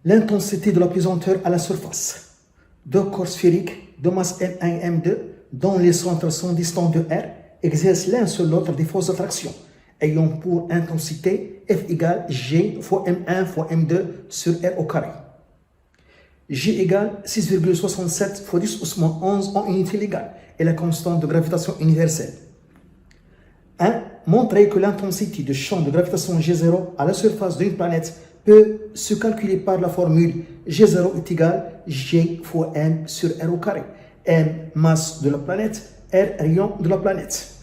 l'intensité de la pesanteur à la surface. Deux corps sphériques de masse M1 et M2, dont les centres sont distants de R, exercent l'un sur l'autre des forces d'attraction, ayant pour intensité F égale G fois M1 fois M2 sur R au carré. G égale 6,67 fois 10 au moins 11 en unité légale et la constante de gravitation universelle. 1. Montrer que l'intensité du champ de gravitation G0 à la surface d'une planète peut se calculer par la formule G0 est égal G fois M sur R au carré. M, masse de la planète, R, rayon de la planète.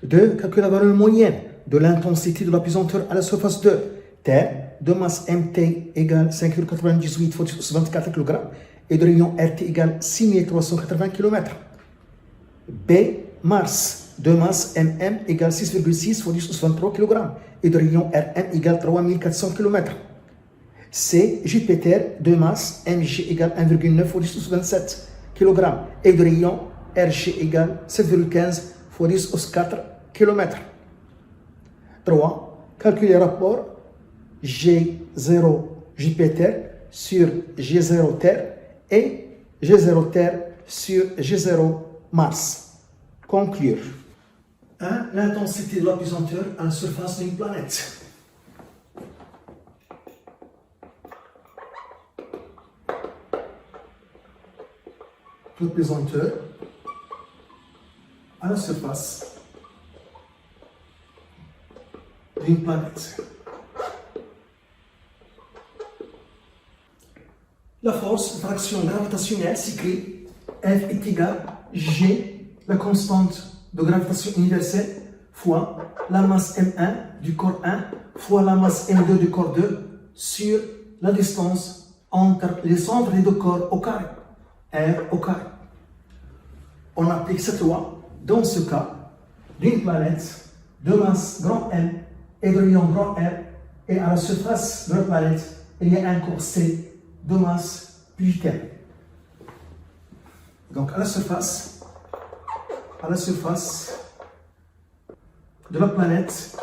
2. Calculer la valeur moyenne de l'intensité de la pesanteur à la surface de Terre de masse MT égale 5,98 fois 10 24 kg et de rayon RT égale 6380 km. B. Mars de masse MM égale 6,6 fois 10 23 kg et de rayon RM égale 3400 km. C. Jupiter de masse MG égale 1,9 fois 10 27 kg et de rayon RG égale 7,15 fois 10 4 km. 3. Calculer le rapport G0 Jupiter sur G0 Terre et G0 Terre sur G0 Mars. Conclure. 1. L'intensité de la pesanteur à la surface d'une planète. La pesanteur à la surface d'une planète. La force d'attraction gravitationnelle s'écrit F est égal G, la constante de gravitation universelle, fois la masse M1 du corps 1 fois la masse M2 du corps 2 sur la distance entre les centres des deux corps au carré. R au carré. On applique cette loi dans ce cas d'une planète de masse grand M et de rayon grand R, et à la surface de la planète, il y a un corps C de masse plus T. Donc à la surface de la planète,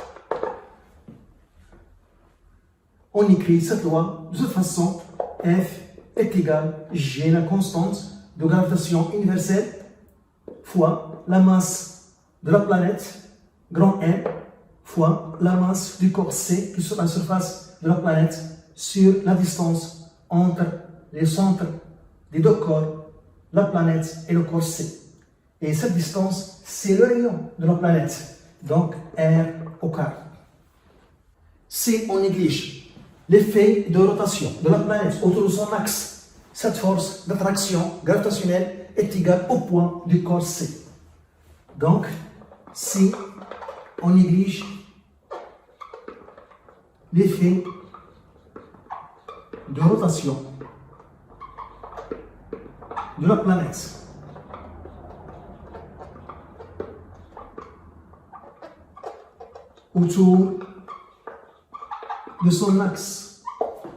on écrit cette loi de cette façon: F est égal G, la constante de gravitation universelle, fois la masse de la planète, grand M, fois la masse du corps C qui est sur la surface de la planète sur la distance entre les centres des deux corps, la planète et le corps C. Et cette distance, c'est le rayon de la planète, donc R au carré. Si on néglige l'effet de rotation de la planète autour de son axe, cette force d'attraction gravitationnelle est égale au point du corps C. Donc, si on néglige l'effet de rotation de la planète autour de son axe,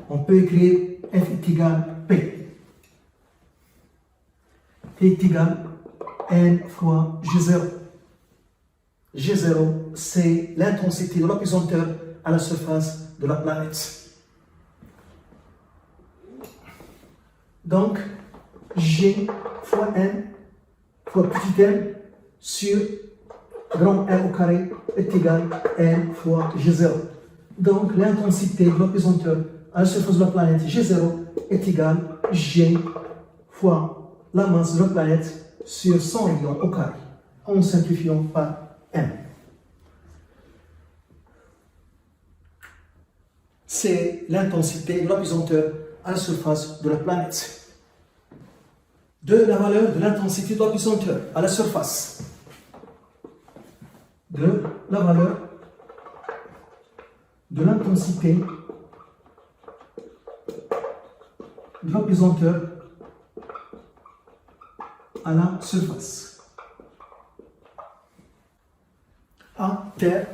on peut écrire F est égal P. P est égal N fois G0. G0, c'est l'intensité de la pesanteur à la surface de la planète. Donc, G fois N fois petit m sur grand R au carré est égal à N fois G0. Donc, l'intensité de la pesanteur à la surface de la planète G0 est égale à G fois la masse de la planète sur son rayon au carré, en simplifiant par M. C'est l'intensité de la pesanteur à la surface de la planète. De la valeur de l'intensité de la pesanteur à la surface. De la valeur de l'intensité de la pesanteur à la surface. À terre.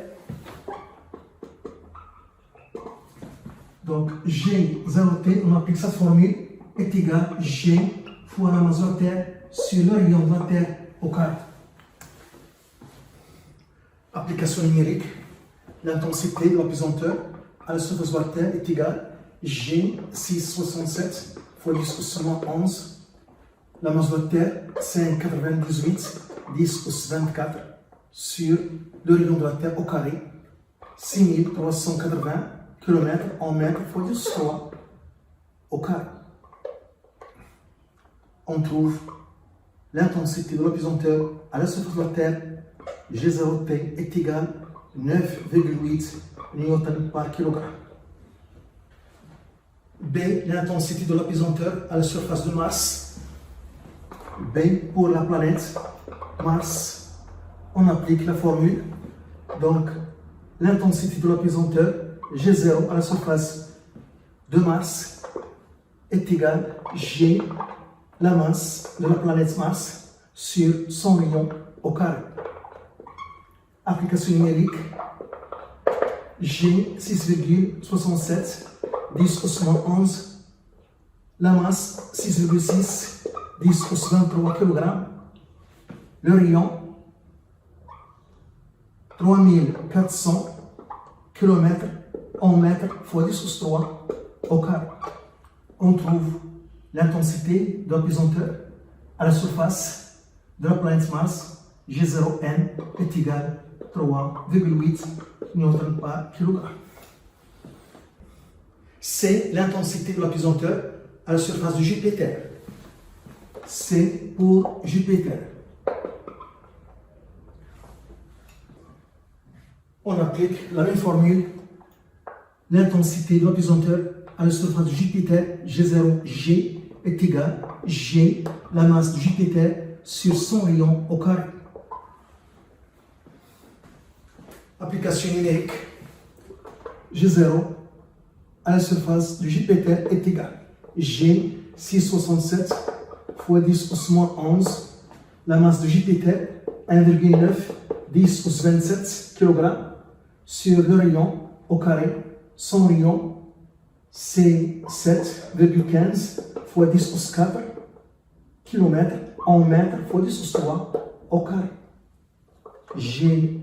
Donc G0T, on applique cette formule, est égal à G fois la masse de la Terre sur le rayon de la Terre au carré. Application numérique, l'intensité de la pesanteur à la surface de la Terre est égale G 6,67 fois 10 au moins 11. La masse de la Terre 5,98 10 au 24 sur le rayon de la Terre au carré 6380 km en mètres fois 10 3 au carré. On trouve l'intensité de l'apesanteur à la surface de la Terre, G0T est égal à 9,8 Newton par kilogramme. B, l'intensité de l'apesanteur à la surface de Mars. B, pour la planète Mars, on applique la formule. Donc, l'intensité de l'apesanteur, G0 à la surface de Mars, est égal à G, la masse de la planète Mars, sur son rayon au carré. Application numérique, G 6,67 10 au moins 11, la masse 6,6 10 au 23 kg, le rayon 3400 km en mètres fois 10 au 3 au carré. On trouve l'intensité de l'apesanteur à la surface de la planète Mars, G0N, est égal à 3,8 Newton par kilogramme. C'est l'intensité de l'apesanteur à la surface de Jupiter. C'est pour Jupiter. On applique la même formule. L'intensité de l'apesanteur à la surface de Jupiter, G0G, est égal à G, la masse de Jupiter, sur son rayon au carré. Application numérique, G0 à la surface de Jupiter est égal à G 6,67 fois 10 au moins 11, la masse de Jupiter 1,9 10 au 27 kg sur le rayon au carré. Son rayon c'est 7,15 fois 10 au 4 km en mètres fois 10 au 3 au carré. G0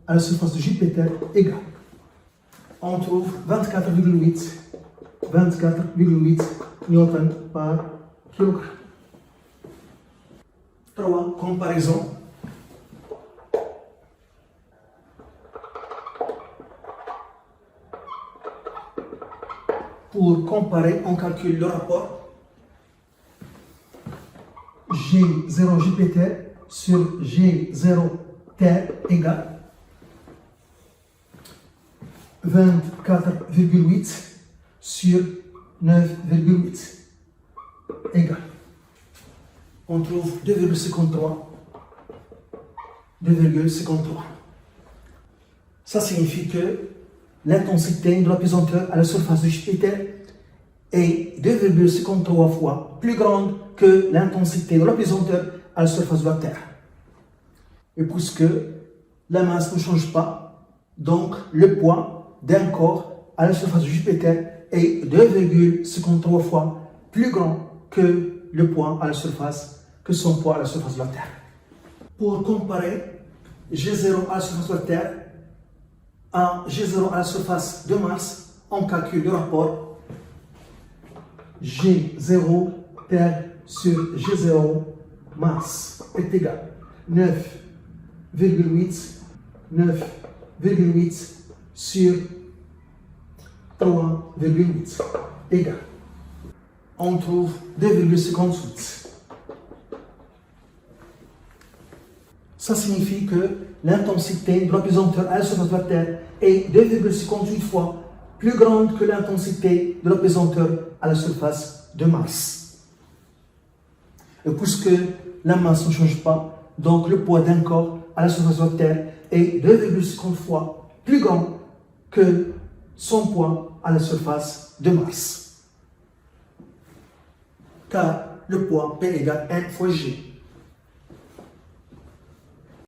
à la surface de Jupiter égale. On trouve 24,8 Newton par kilogramme. 3. Comparaison. Pour comparer, on calcule le rapport G0 Jupiter sur G0 Terre égale 24,8 sur 9,8 égale. On trouve 2,53. Ça signifie que l'intensité de l'apesanteur à la surface de Jupiter est 2,53 fois plus grande que l'intensité de l'apesanteur à la surface de la Terre. Et puisque la masse ne change pas, donc le poids d'un corps à la surface de Jupiter est 2,53 fois plus grand que le poids à la surface, que son poids à la surface de la Terre. Pour comparer G0 à la surface de la Terre à G0 à la surface de Mars, on calcule le rapport G0 Terre sur G0 Mars est égal à 9,8 sur 3,8 égale. On trouve 2,58. Ça signifie que l'intensité de l'apesanteur à la surface de la Terre est 2,58 fois plus grande que l'intensité de l'apesanteur à la surface de Mars. Et puisque la masse ne change pas, donc le poids d'un corps à la surface de la Terre est 2,50 fois plus grand que son poids à la surface de Mars. Car le poids P égale 1 fois G.